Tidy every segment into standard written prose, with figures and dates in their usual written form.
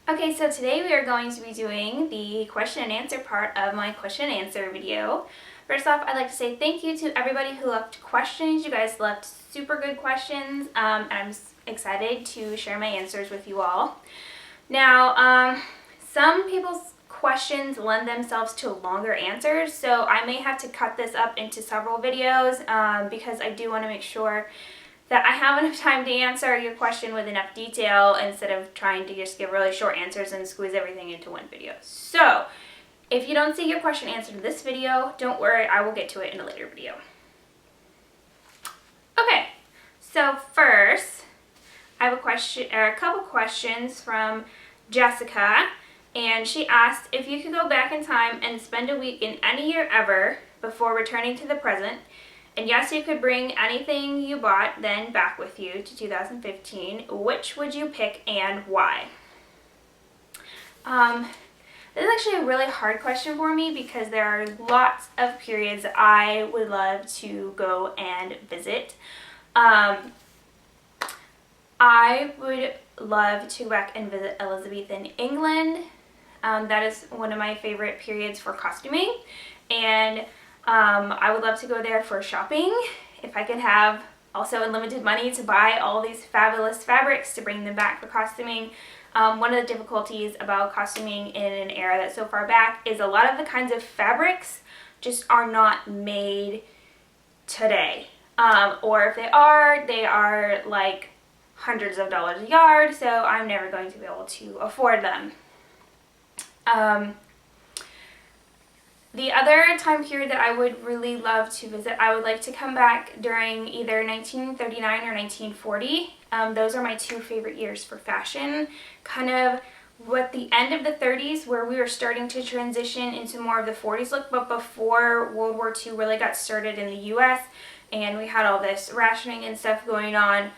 Okay, so today we are going to be doing the question and answer part of my question and answer video. First off, I'd like to say thank you to everybody who left questions. You guys left super good questions, and I'm excited to share my answers with you all. Now, some people's questions lend themselves to longer answers, so I may have to cut this up into several videos because I do want to make sure that I have enough time to answer your question with enough detail instead of trying to just give really short answers and squeeze everything into one video. So, if you don't see your question answered in this video, don't worry, I will get to it in a later video. Okay, so first, I have a couple questions from Jessica, and she asked if you could go back in time and spend a week in any year ever before returning to the present. And yes, you could bring anything you bought then back with you to 2015. Which would you pick and why? This is actually a really hard question for me because there are lots of periods I would love to go and visit. I would love to go back and visit Elizabethan England. That is one of my favorite periods for costuming. And I would love to go there for shopping if I could have also unlimited money to buy all these fabulous fabrics to bring them back for costuming. One of the difficulties about costuming in an era that's so far back is a lot of the kinds of fabrics just are not made today. Or if they are like hundreds of dollars a yard, so I'm never going to be able to afford them. The other time period that I would really love to visit, I would like to come back during either 1939 or 1940. Those are my two favorite years for fashion. Kind of what the end of the 30s, where we were starting to transition into more of the 40s look, but before World War II really got started in the US and we had all this rationing and stuff going on.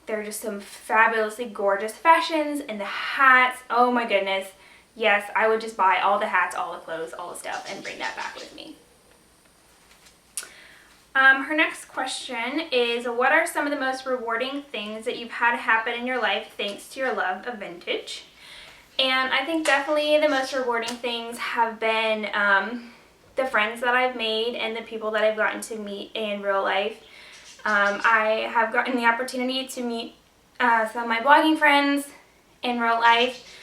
There are just some fabulously gorgeous fashions, and the hats, oh my goodness. Yes, I would just buy all the hats, all the clothes, all the stuff, and bring that back with me. Her next question is, what are some of the most rewarding things that you've had happen in your life thanks to your love of vintage? And I think definitely the most rewarding things have been the friends that I've made and the people that I've gotten to meet in real life. I have gotten the opportunity to meet some of my blogging friends in real life.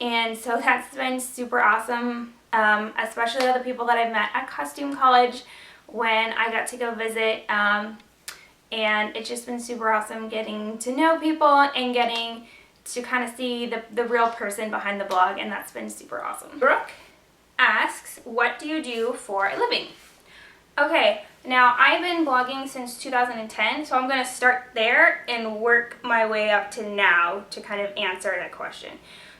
And so that's been super awesome, especially all the people that I've met at costume college when I got to go visit, and it's just been super awesome getting to know people and getting to kind of see the real person behind the blog, and that's been super awesome. Brooke asks, what do you do for a living? Okay, now I've been blogging since 2010, so I'm going to start there and work my way up to now to kind of answer that question.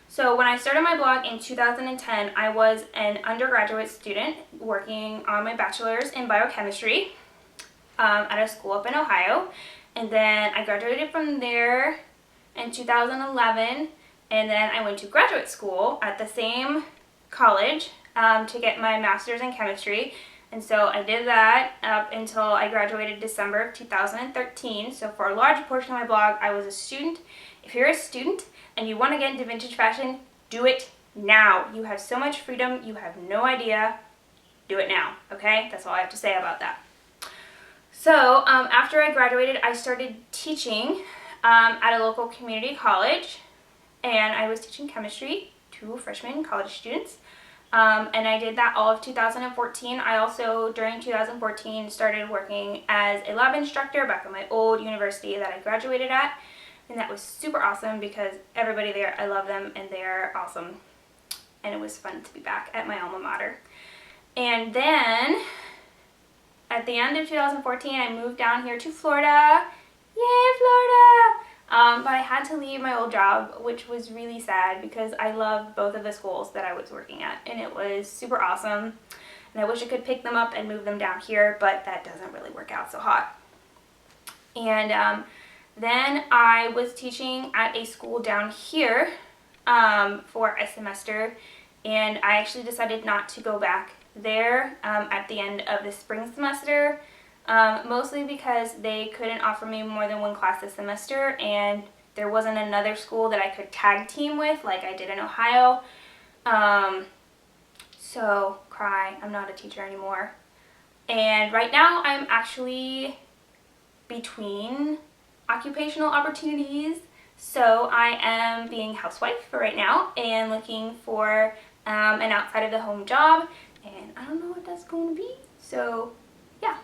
So when I started my blog in 2010, I was an undergraduate student working on my bachelor's in biochemistry at a school up in Ohio. And then I graduated from there in 2011, and then I went to graduate school at the same college to get my master's in chemistry. And so I did that up until I graduated December of 2013. So for a large portion of my blog, I was a student. If you're a student and you want to get into vintage fashion, do it now. You have so much freedom, you have no idea. Do it now, okay? That's all I have to say about that. So after I graduated, I started teaching at a local community college, and I was teaching chemistry to freshman college students. And I did that all of 2014. I also, during 2014, started working as a lab instructor back at my old university that I graduated at. And that was super awesome because everybody there, I love them and they're awesome. And it was fun to be back at my alma mater. And then, at the end of 2014, I moved down here to Florida. Yay, Florida! But I had to leave my old job, which was really sad because I love both of the schools that I was working at, and it was super awesome. And I wish I could pick them up and move them down here, but that doesn't really work out so hot. And then I was teaching at a school down here for a semester, and I actually decided not to go back there at the end of the spring semester. Mostly because they couldn't offer me more than one class this semester, and there wasn't another school that I could tag team with like I did in Ohio. So cry, I'm not a teacher anymore. And right now I'm actually between occupational opportunities. So I am being a housewife for right now and looking for an outside of the home job, and I don't know what that's going to be. So yeah,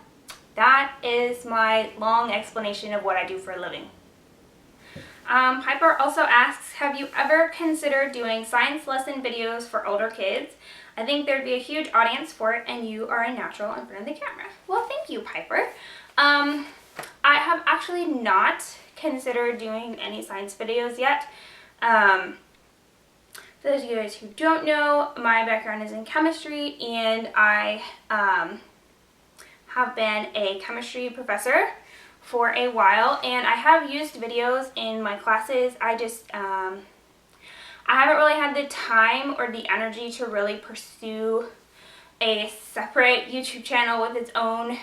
that is my long explanation of what I do for a living. Piper also asks, have you ever considered doing science lesson videos for older kids? I think there'd be a huge audience for it, and you are a natural in front of the camera. Well, thank you, Piper. I have actually not considered doing any science videos yet. For those of you guys who don't know, my background is in chemistry, and I have been a chemistry professor for a while, and I have used videos in my classes. I haven't really had the time or the energy to really pursue a separate YouTube channel with its own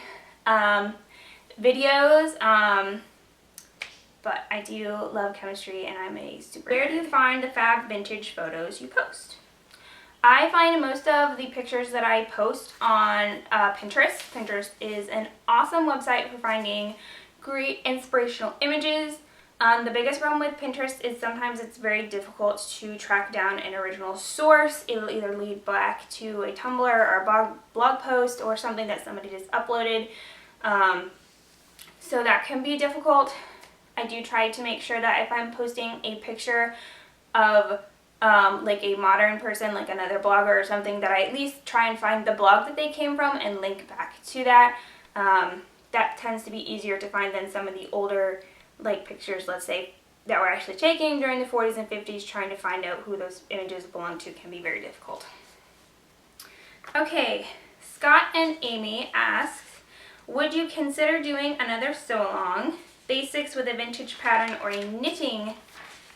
videos, but I do love chemistry, and I'm a super... Where do you find the fab vintage photos you post? I find most of the pictures that I post on Pinterest. Pinterest is an awesome website for finding great inspirational images. The biggest problem with Pinterest is sometimes it's very difficult to track down an original source. It'll either lead back to a Tumblr or a blog post or something that somebody just uploaded. So that can be difficult. I do try to make sure that if I'm posting a picture of like a modern person, like another blogger or something, that I at least try and find the blog that they came from and link back to that. That tends to be easier to find than some of the older like pictures, let's say, that were actually taken during the 40s and 50s. Trying to find out who those images belong to can be very difficult. Okay, Scott and Amy asks, would you consider doing another sew-along, basics with a vintage pattern or a knitting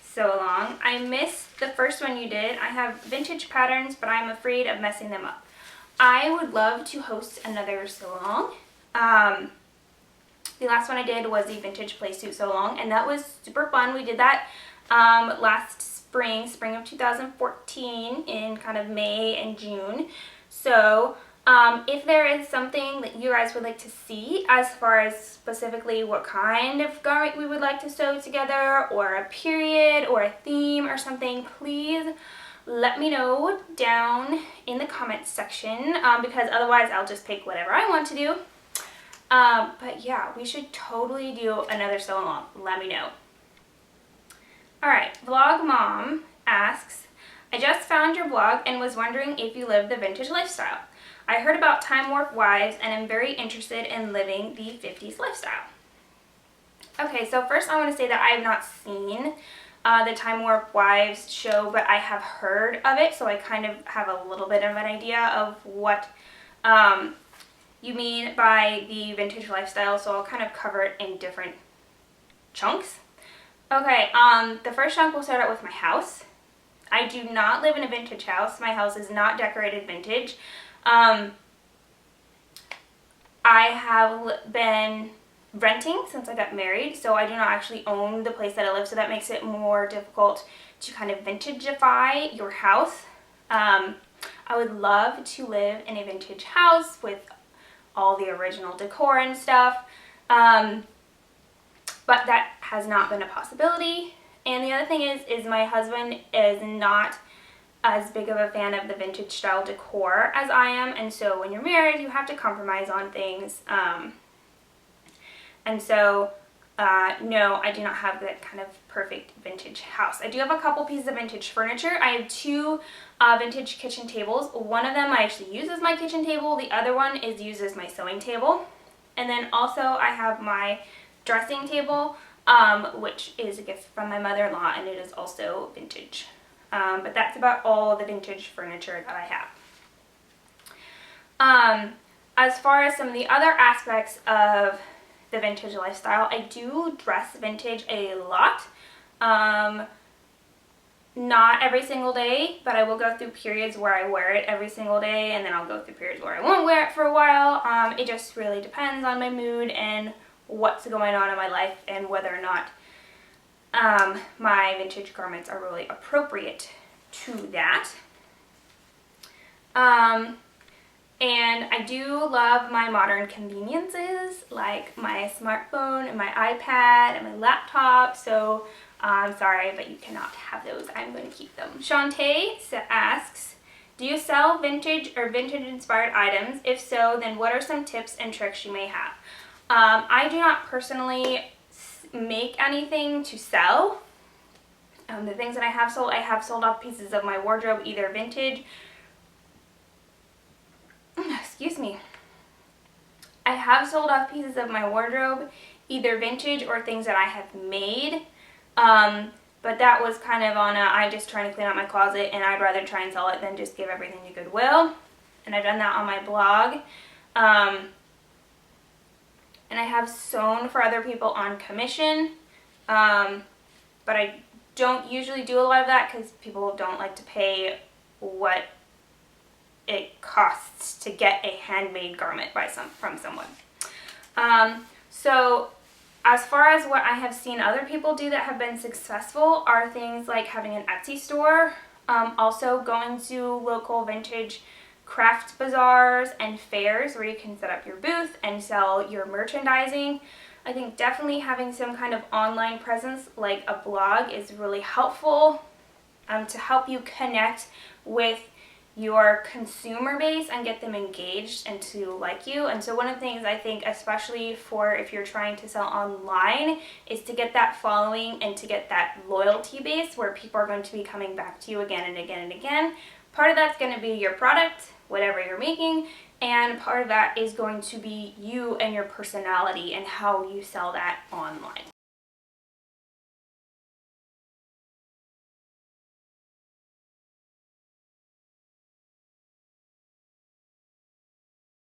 sew-along? I missed the first one you did. I have vintage patterns, but I'm afraid of messing them up. I would love to host another sew-along. The last one I did was the vintage playsuit sew-along, and that was super fun. We did that last spring of 2014 in kind of May and June. So if there is something that you guys would like to see as far as specifically what kind of garment we would like to sew together, or a period or a theme or something, please let me know down in the comments section, because otherwise I'll just pick whatever I want to do. But yeah, we should totally do another sew-along. Let me know. Alright, Vlog Mom asks, I just found your blog and was wondering if you live the vintage lifestyle. I heard about Time Warp Wives and am very interested in living the 50s lifestyle. Okay, so first I want to say that I have not seen the Time Warp Wives show, but I have heard of it, so I kind of have a little bit of an idea of what you mean by the vintage lifestyle, so I'll kind of cover it in different chunks. Okay, the first chunk will start out with my house. I do not live in a vintage house. My house is not decorated vintage. I have been renting since I got married, so I do not actually own the place that I live, so that makes it more difficult to kind of vintageify your house. I would love to live in a vintage house with all the original decor and stuff, but that has not been a possibility. And the other thing is my husband is not as big of a fan of the vintage style decor as I am, and so when you're married you have to compromise on things, and so no, I do not have that kind of perfect vintage house. I do have a couple pieces of vintage furniture. I have two vintage kitchen tables. One of them I actually use as my kitchen table. The other one is used as my sewing table. And then also I have my dressing table, which is a gift from my mother-in-law, and it is also vintage. But that's about all the vintage furniture that I have. As far as some of the other aspects of the vintage lifestyle, I do dress vintage a lot. Not every single day, but I will go through periods where I wear it every single day, and then I'll go through periods where I won't wear it for a while. It just really depends on my mood and what's going on in my life, and whether or not my vintage garments are really appropriate to that. And I do love my modern conveniences, like my smartphone and my iPad and my laptop. So I'm sorry, but you cannot have those. I'm going to keep them. Shantae asks, do you sell vintage or vintage-inspired items? If so, then what are some tips and tricks you may have? I do not personally make anything to sell. The things that I have sold off pieces of my wardrobe, either vintage. Excuse me. I have sold off pieces of my wardrobe, either vintage or things that I have made. But that was kind of on I'm just trying to clean out my closet, and I'd rather try and sell it than just give everything to Goodwill. And I've done that on my blog. And I have sewn for other people on commission. But I don't usually do a lot of that because people don't like to pay what it costs to get a handmade garment from someone. So as far as what I have seen other people do that have been successful are things like having an Etsy store, also going to local vintage craft bazaars and fairs where you can set up your booth and sell your merchandising. I think definitely having some kind of online presence like a blog is really helpful to help you connect with your consumer base and get them engaged and to like you. And so one of the things I think, especially for if you're trying to sell online, is to get that following and to get that loyalty base where people are going to be coming back to you again and again and again. Part of that's going to be your product, whatever you're making, and part of that is going to be you and your personality and how you sell that online.